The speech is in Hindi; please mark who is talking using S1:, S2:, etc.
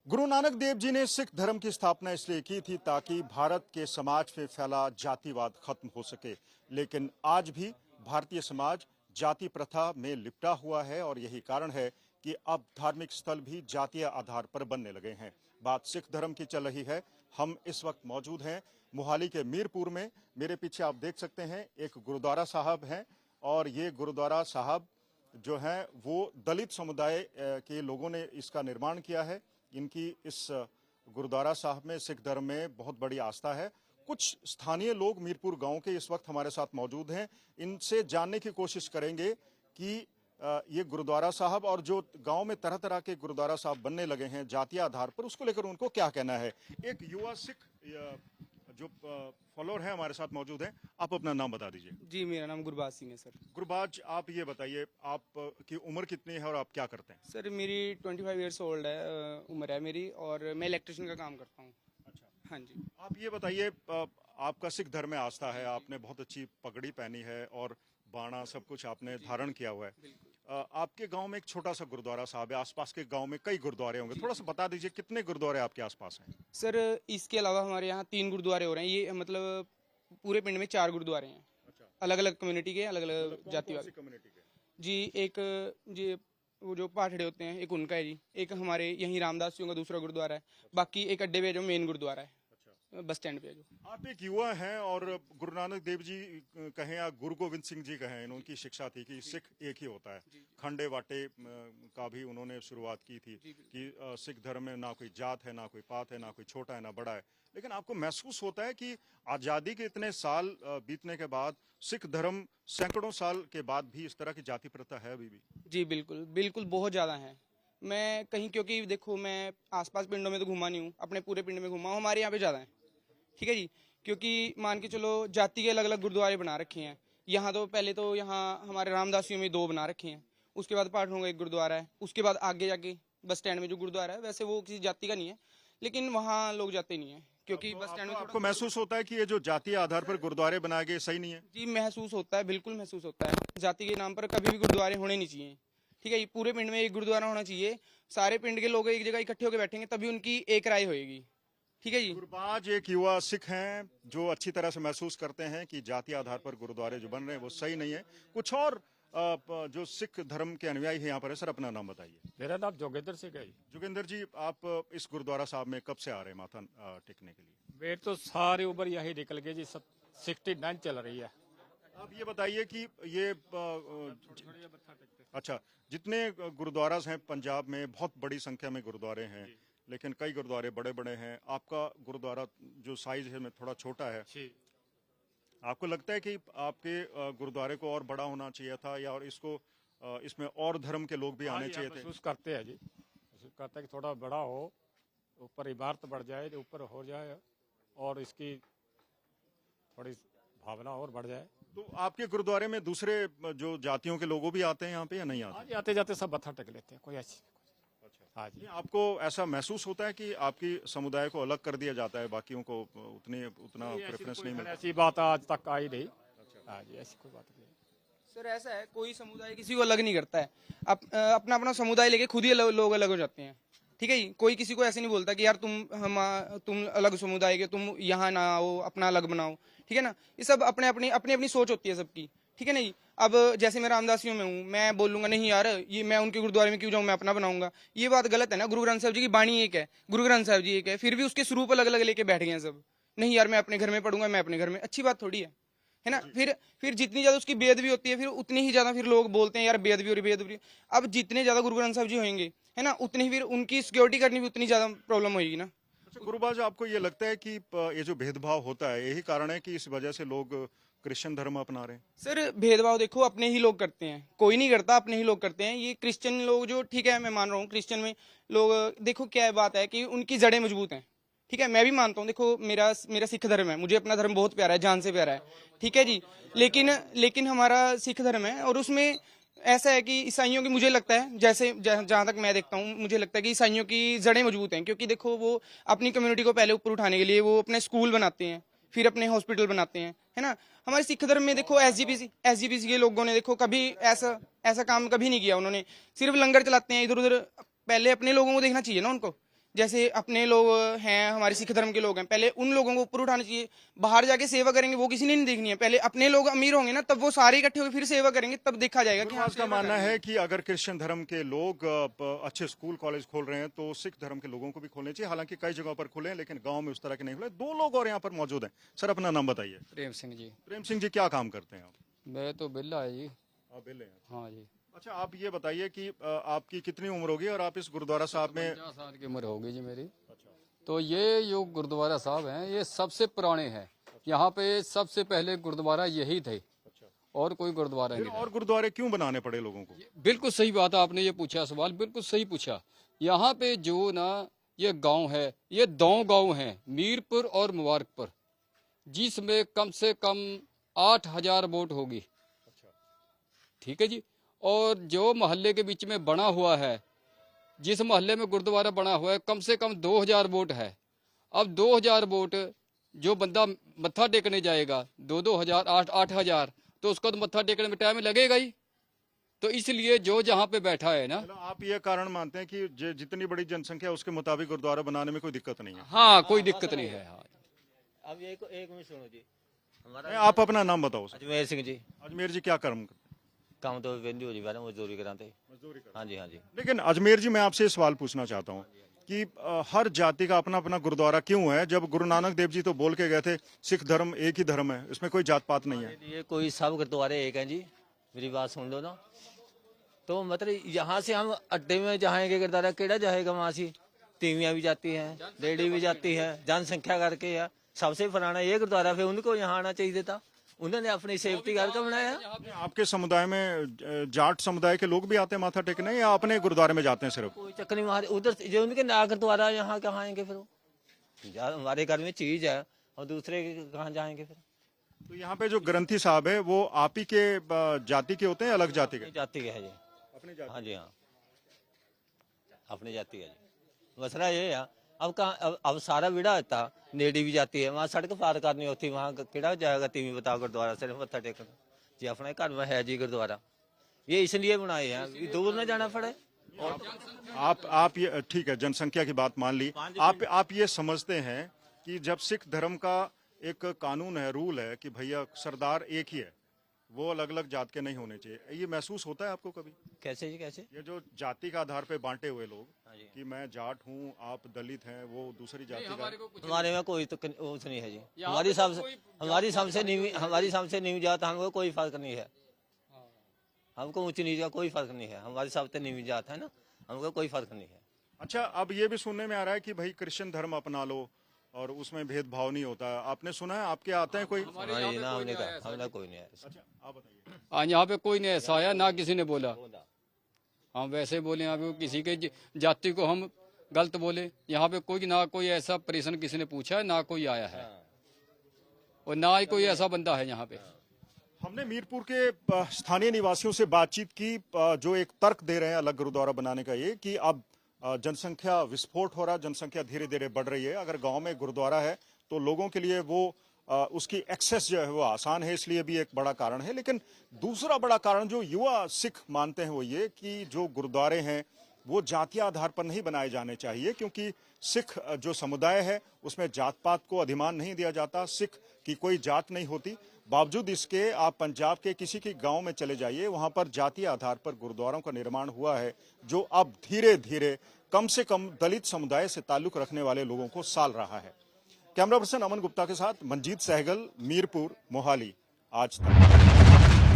S1: गुरु नानक देव जी ने सिख धर्म की स्थापना इसलिए की थी ताकि भारत के समाज में फैला जातिवाद खत्म हो सके। लेकिन आज भी भारतीय समाज जाति प्रथा में लिपटा हुआ है और यही कारण है कि अब धार्मिक स्थल भी जातीय आधार पर बनने लगे हैं। बात सिख धर्म की चल रही है। हम इस वक्त मौजूद हैं मोहाली के मीरपुर में। मेरे पीछे आप देख सकते हैं एक गुरुद्वारा साहब है और ये गुरुद्वारा साहब जो है वो दलित समुदाय के लोगों ने इसका निर्माण किया है। इनकी इस गुरुद्वारा साहब में सिख धर्म में बहुत बड़ी आस्था है। कुछ स्थानीय लोग मीरपुर गांव के इस वक्त हमारे साथ मौजूद हैं। इनसे जानने की कोशिश करेंगे कि ये गुरुद्वारा साहब और जो गांव में तरह तरह के गुरुद्वारा साहब बनने लगे हैं जातीय आधार पर, उसको लेकर उनको क्या कहना है। एक युवा सिख जो फॉलोअर है हमारे साथ मौजूद है। आप अपना नाम बता दीजिए।
S2: जी, मेरा नाम गुरबाज सिंह है सर।
S1: गुरबाज, आप ये बताइए आप की उम्र कितनी है और आप क्या करते हैं।
S2: सर मेरी 25 ईयर्स ओल्ड है, उम्र है मेरी, और मैं इलेक्ट्रिशियन का काम करता हूँ।
S1: अच्छा,
S2: हाँ जी।
S1: आप ये बताइए, आपका सिख धर्म में आस्था है, आपने बहुत अच्छी पगड़ी पहनी है और बाणा सब कुछ आपने धारण किया हुआ है। आपके गांव में एक छोटा सा गुरुद्वारा साहब है, आसपास के गांव में कई गुरुद्वारे होंगे, थोड़ा सा बता दीजिए कितने गुरुद्वारे आपके आसपास हैं।
S2: सर इसके अलावा हमारे यहाँ 3 गुरुद्वारे हो रहे हैं। ये मतलब पूरे पिंड में 4 गुरुद्वारे हैं।
S1: अच्छा,
S2: अलग अलग कम्युनिटी के, अलग अलग जाति वाले।
S1: कम्युनिटी के?
S2: जी, एक जी वो जो पाठड़े होते हैं एक उनका है जी। एक हमारे यहीं रामदासियों का दूसरा गुरुद्वारा है। बाकी एक अड्डे पे जो मेन गुरुद्वारा है, बस स्टैंड पे जो।
S1: आप एक युवा हैं और गुरु नानक देव जी कहें या गुरु गोविंद सिंह जी कहें, उनकी शिक्षा थी कि सिख एक ही होता है। खंडे वाटे का भी उन्होंने शुरुआत की थी कि सिख धर्म में ना कोई जात है, ना कोई पात है, ना कोई छोटा है, ना बड़ा है। लेकिन आपको महसूस होता है कि आज़ादी के इतने साल बीतने के बाद सिख धर्म सैकड़ों साल के बाद भी इस तरह की जाति प्रथा है अभी भी?
S2: जी बिल्कुल बिल्कुल, बहुत ज़्यादा है। मैं कहीं, क्योंकि देखो मैं आसपास पिंडों में तो घुमा नहीं हूँ, अपने पूरे पिंड में घुमा हूँ। हमारे यहाँ पे ज़्यादा है, ठीक है जी। क्योंकि मान के चलो जाति के अलग अलग गुरुद्वारे बना रखे हैं। यहाँ तो पहले तो यहाँ हमारे रामदासियों में 2 बना रखे हैं, उसके बाद पाठों का एक गुरुद्वारा है, उसके बाद आगे जाके बस स्टैंड में जो गुरुद्वारा है, वैसे वो किसी जाति का नहीं है, लेकिन वहाँ लोग जाते नहीं है क्योंकि बस स्टैंड में
S1: आपको महसूस होता है कि ये जो जातीय आधार पर गुरुद्वारे बनाए गए सही नहीं है?
S2: जी महसूस होता है, बिल्कुल महसूस होता है। जाति के नाम पर कभी भी गुरुद्वारे होने नहीं चाहिए, ठीक है। ये पूरे पिंड में एक गुरुद्वारा होना चाहिए। सारे पिंड के लोग एक जगह इकट्ठे होकर बैठेंगे तभी उनकी एक राय होगी, ठीक है जी।
S1: गुरबाज एक युवा सिख हैं जो अच्छी तरह से महसूस करते हैं कि जातीय आधार पर गुरुद्वारे जो बन रहे हैं वो सही नहीं है। कुछ और जो सिख धर्म के अनुयायी हैं यहाँ पर है। सर अपना नाम बताइए।
S3: मेरा नाम जोगेंद्र सिंह है।
S1: जोगेंद्र जी, आप इस गुरुद्वारा साहब में कब से आ रहे हैं माथा टेकने के लिए?
S3: मेरी तो सारी उम्र यही निकल गई जी, 69 चल रही है।
S1: आप ये बताइए कि ये अच्छा, जितने गुरुद्वारा हैं पंजाब में, बहुत बड़ी संख्या में गुरुद्वारे हैं, लेकिन कई गुरुद्वारे बड़े बड़े हैं। आपका गुरुद्वारा जो साइज है में थोड़ा छोटा है। आपको लगता है कि आपके गुरुद्वारे को और बड़ा होना चाहिए था या और इसको इसमें और धर्म के लोग भी आने चाहिए थे?
S3: महसूस करते हैं जी, महसूस करते हैं कि थोड़ा बड़ा हो, ऊपर इमारत बढ़ जाए, ऊपर हो जाए और इसकी थोड़ी भावना और बढ़ जाए।
S1: तो आपके गुरुद्वारे में दूसरे जो जातियों के लोगों भी आते हैं यहाँ पे या नहीं आते?
S3: आते जाते सब मत्था टेक लेते हैं, कोई ऐसी।
S1: अच्छा,
S3: हाँ जी।
S1: आपको ऐसा महसूस होता है कि आपकी समुदाय को अलग कर दिया जाता है, बाकियों को उतना प्रेफरेंस नहीं मिलता?
S3: ऐसी बात आज तक आई नहीं। हाँ जी, ऐसी कोई बात नहीं।
S2: सर ऐसा है, कोई समुदाय किसी को अलग नहीं करता है। अपना अपना समुदाय लेके खुद ही लोग अलग हो जाते हैं, ठीक है जी। कोई किसी को ऐसे नहीं बोलता कि यार तुम अलग समुदाय के, तुम यहाँ ना आओ, अपना अलग बनाओ, ठीक है ना। ये सब अपने अपनी अपनी अपनी सोच होती है सबकी, ठीक है ना जी। अब जैसे मैं रामदासियों में हूँ, मैं बोलूंगा नहीं यार ये मैं उनके गुरुद्वारे में क्यों जाऊँ, मैं अपना बनाऊंगा, ये बात गलत है ना। गुरु ग्रंथ साहब जी की बाणी एक है, गुरु ग्रंथ साहब जी एक है, फिर भी उसके स्वरूप अलग अलग लेके बैठ गए हैं सब। नहीं यार मैं अपने घर में पढ़ूंगा, मैं अपने घर में, अच्छी बात थोड़ी है ना। फिर जितनी ज्यादा उसकी बेअदबी होती है, फिर उतनी ही ज्यादा फिर लोग बोलते हैं यार बेअदबी हो रही, बेअदबी। अब जितने ज्यादा गुरु ग्रंथ साहब जी होंगे, है ना, उतनी ही फिर उनकी सिक्योरिटी करनी भी उतनी ज्यादा प्रॉब्लम होगी ना।
S1: अच्छा गुरुबाज, आपको ये लगता है कि ये जो भेदभाव होता है यही कारण है कि इस वजह से लोग क्रिश्चियन धर्म अपना रहे हैं?
S2: सर भेदभाव देखो अपने ही लोग करते हैं, कोई नहीं करता, अपने ही लोग करते हैं। ये क्रिश्चियन लोग जो, ठीक है मैं मान रहा हूँ क्रिश्चियन में लोग, देखो क्या बात है कि उनकी जड़ें मजबूत हैं, ठीक है। मैं भी मानता हूँ, देखो मेरा सिख धर्म है, मुझे अपना धर्म बहुत प्यारा है, जान से प्यारा है, ठीक है जी। लेकिन हमारा सिख धर्म है और उसमें ऐसा है कि ईसाइयों की, मुझे लगता है जैसे जहां तक मैं देखता हूँ, मुझे लगता है कि ईसाइयों की जड़ें मजबूत हैं। क्योंकि देखो वो अपनी कम्युनिटी को पहले ऊपर उठाने के लिए वो अपने स्कूल बनाते हैं, फिर अपने हॉस्पिटल बनाते हैं, है ना। हमारे सिख धर्म में देखो एसजीपीसी के लोगों ने देखो कभी ऐसा काम कभी नहीं किया। उन्होंने सिर्फ लंगर चलाते हैं इधर उधर। पहले अपने लोगों को देखना चाहिए ना उनको, जैसे अपने लोग हैं, हमारे सिख धर्म के लोग हैं, पहले उन लोगों को ऊपर उठाना चाहिए। बाहर जाके सेवा करेंगे वो किसी ने नहीं देखनी है, पहले अपने लोग अमीर होंगे ना, तब वो सारे इकट्ठे होकर फिर सेवा करेंगे, तब देखा जाएगा कि हाँ
S1: गुरुदास का मानना है कि अगर क्रिश्चियन धर्म के लोग अच्छे स्कूल कॉलेज खोल रहे हैं तो सिख धर्म के लोगों को भी खोलने चाहिए। हालांकि कई जगहों पर खुले हैं लेकिन गांव में उस तरह के नहीं खुले। दो लोग और यहाँ पर मौजूद हैं। सर, अपना नाम बताइए।
S4: प्रेम सिंह जी।
S1: प्रेम सिंह जी, क्या काम करते हैं आप?
S4: मैं तो बिल्ला है जी।
S1: आप बेले हैं।
S4: हाँ जी।
S1: अच्छा, आप ये बताइए कि आपकी कितनी उम्र होगी और आप इस गुरुद्वारा साहब में?
S4: 50 साल की उम्र होगी जी मेरी। तो ये जो गुरुद्वारा साहब हैं ये सबसे पुराने हैं। यहाँ पे सबसे पहले गुरुद्वारा यही थे और कोई गुरुद्वारा नहीं था।
S1: और गुरुद्वारे क्यों बनाने पड़े लोगों को?
S4: बिल्कुल सही बात है, आपने ये पूछा सवाल, बिल्कुल सही पूछा। यहाँ पे जो ना ये गांव है, ये 2 गांव हैं, मीरपुर और मुबारकपुर, जिसमें कम से कम 8000 वोट होगी। ठीक है जी। और जो मोहल्ले के बीच में बना हुआ है, जिस मोहल्ले में गुरुद्वारा बना हुआ है, कम से कम 2000 वोट है। अब 2000 वोट जो बंदा मत्था टेकने जाएगा 2-2000 8-8000, तो उसको तो मत्था टेकने में टाइम लगेगा ही। तो इसलिए जो जहाँ पे बैठा है ना,
S1: मतलब आप ये कारण मानते हैं कि जितनी बड़ी जनसंख्या उसके मुताबिक गुरुद्वारा बनाने में कोई दिक्कत नहीं है?
S4: हाँ, कोई दिक्कत नहीं है। हाँ।
S5: अब एक मिनट सुनो जी।
S1: नहीं, आप अपना नाम बताओ सर।
S5: अजमेर सिंह जी।
S1: अजमेर जी, क्या कर्म करते हैं?
S5: काम तो वेंदी हो जी, मैडम मजदूरी कराते।
S1: मजदूरी करते
S5: हाँ जी, हाँ जी।
S1: हैं। लेकिन अजमेर जी, मैं आपसे ये सवाल पूछना चाहता हूँ कि हर जाति का अपना अपना गुरुद्वारा क्यों है? जब गुरु नानक देव जी तो बोल के गए थे सिख धर्म एक ही धर्म है, इसमें कोई जात पात नहीं है।
S5: ये कोई सब गुरुद्वारे एक हैं जी, मेरी बात सुन लो ना। तो मतलब यहाँ से हम अड्डे में जाएंगे गुरुद्वारा केड़ा जाएगा, वहाँ से तीवियाँ भी जाती हैं, लेडी भी जाती है, जनसंख्या करके है। सबसे पुराना ये गुरुद्वारा, फिर उनको यहाँ आना चाहिए था। उन्होंने अपनी सेफ्टी करके बनाया।
S1: आपके समुदाय में जाट समुदाय के लोग भी आते हैं माथा टेकने, या अपने गुरुद्वारे में जाते हैं सिर्फ?
S5: कोई चक्कर नहीं, हमारे उधर जो उनके ना गुरुद्वारा, यहाँ कहाँ आएंगे फिर वो? हमारे घर में चीज है और दूसरे के कहाँ जाएंगे फिर?
S1: तो यहाँ पे जो ग्रंथी साहब है वो आप ही के जाति के होते हैं, अलग जाति के?
S5: जाति के है जी।
S1: अपनी जाति।
S5: हाँ जी, हाँ, अपनी जाति है जी। मसला ये है, अब कहाँ, अब सारा विड़ा होता, नेड़ी भी जाती है, वहाँ सड़क पार करनी होती, वहाँ केड़ा जाएगा तीवी बताओ गुरुद्वारा सिर्फ मत्था टेकन जी। अपने घर में है जी गुरुद्वारा, ये इसलिए बनाए हैं कि दूर न जाना पड़े।
S1: आप ये ठीक है, जनसंख्या की बात मान ली। आप ये समझते हैं कि जब सिख धर्म का एक कानून है, रूल है कि भैया सरदार एक ही है, वो अलग अलग जात के नहीं होने चाहिए, ये महसूस होता है आपको कभी?
S5: कैसे जी, कैसे?
S1: ये जो जाति का आधार पे बांटे हुए लोग
S5: हाँ जी।
S1: कि मैं जाट हूँ, आप दलित हैं, वो दूसरी जाति का।
S5: हमारे में कोई तो उस नहीं है जी। हमारी सबसे नीवी जात, हमको कोई फर्क नहीं है। हमको ऊंची नीच का कोई फर्क नहीं है, हमारी सबसे नीवी जात है ना, हमको कोई फर्क नहीं है।
S1: अच्छा, अब ये भी सुनने में आ रहा है कि भाई क्रिश्चियन धर्म अपना लो और उसमें भेदभाव नहीं होता। आपने सुना है? आपके आते हैं कोई?
S5: हमारे ना हमने कहा, हमने कोई नहीं है।
S1: अच्छा, आप बताइए।
S4: आज यहाँ पे कोई नहीं ऐसा आया, ना किसी ने बोला। हम वैसे बोले, यहाँ पे किसी के जाति को हम गलत बोले। यहाँ पे कोई ना कोई ऐसा परेशान किसी ने पूछा है, ना कोई आया है, और ना ही कोई ऐसा बंदा है यहाँ पे।
S1: हमने मीरपुर के स्थानीय निवासियों से बातचीत की, जो एक तर्क दे रहे हैं अलग गुरुद्वारा बनाने का, ये कि अब जनसंख्या विस्फोट हो रहा, जनसंख्या धीरे धीरे बढ़ रही है। अगर गांव में गुरुद्वारा है तो लोगों के लिए वो उसकी एक्सेस जो है वो आसान है, इसलिए भी एक बड़ा कारण है। लेकिन दूसरा बड़ा कारण जो युवा सिख मानते हैं वो ये कि जो गुरुद्वारे हैं वो जातीय आधार पर नहीं बनाए जाने चाहिए, क्योंकि सिख जो समुदाय है उसमें जात पात को अधिमान नहीं दिया जाता। सिख की कोई जात नहीं होती। बावजूद इसके आप पंजाब के किसी की गांव में चले जाइए, वहां पर जातीय आधार पर गुरुद्वारों का निर्माण हुआ है, जो अब धीरे धीरे कम से कम दलित समुदाय से ताल्लुक रखने वाले लोगों को साल रहा है। कैमरा पर्सन अमन गुप्ता के साथ मंजीत सहगल, मीरपुर, मोहाली, आज तक।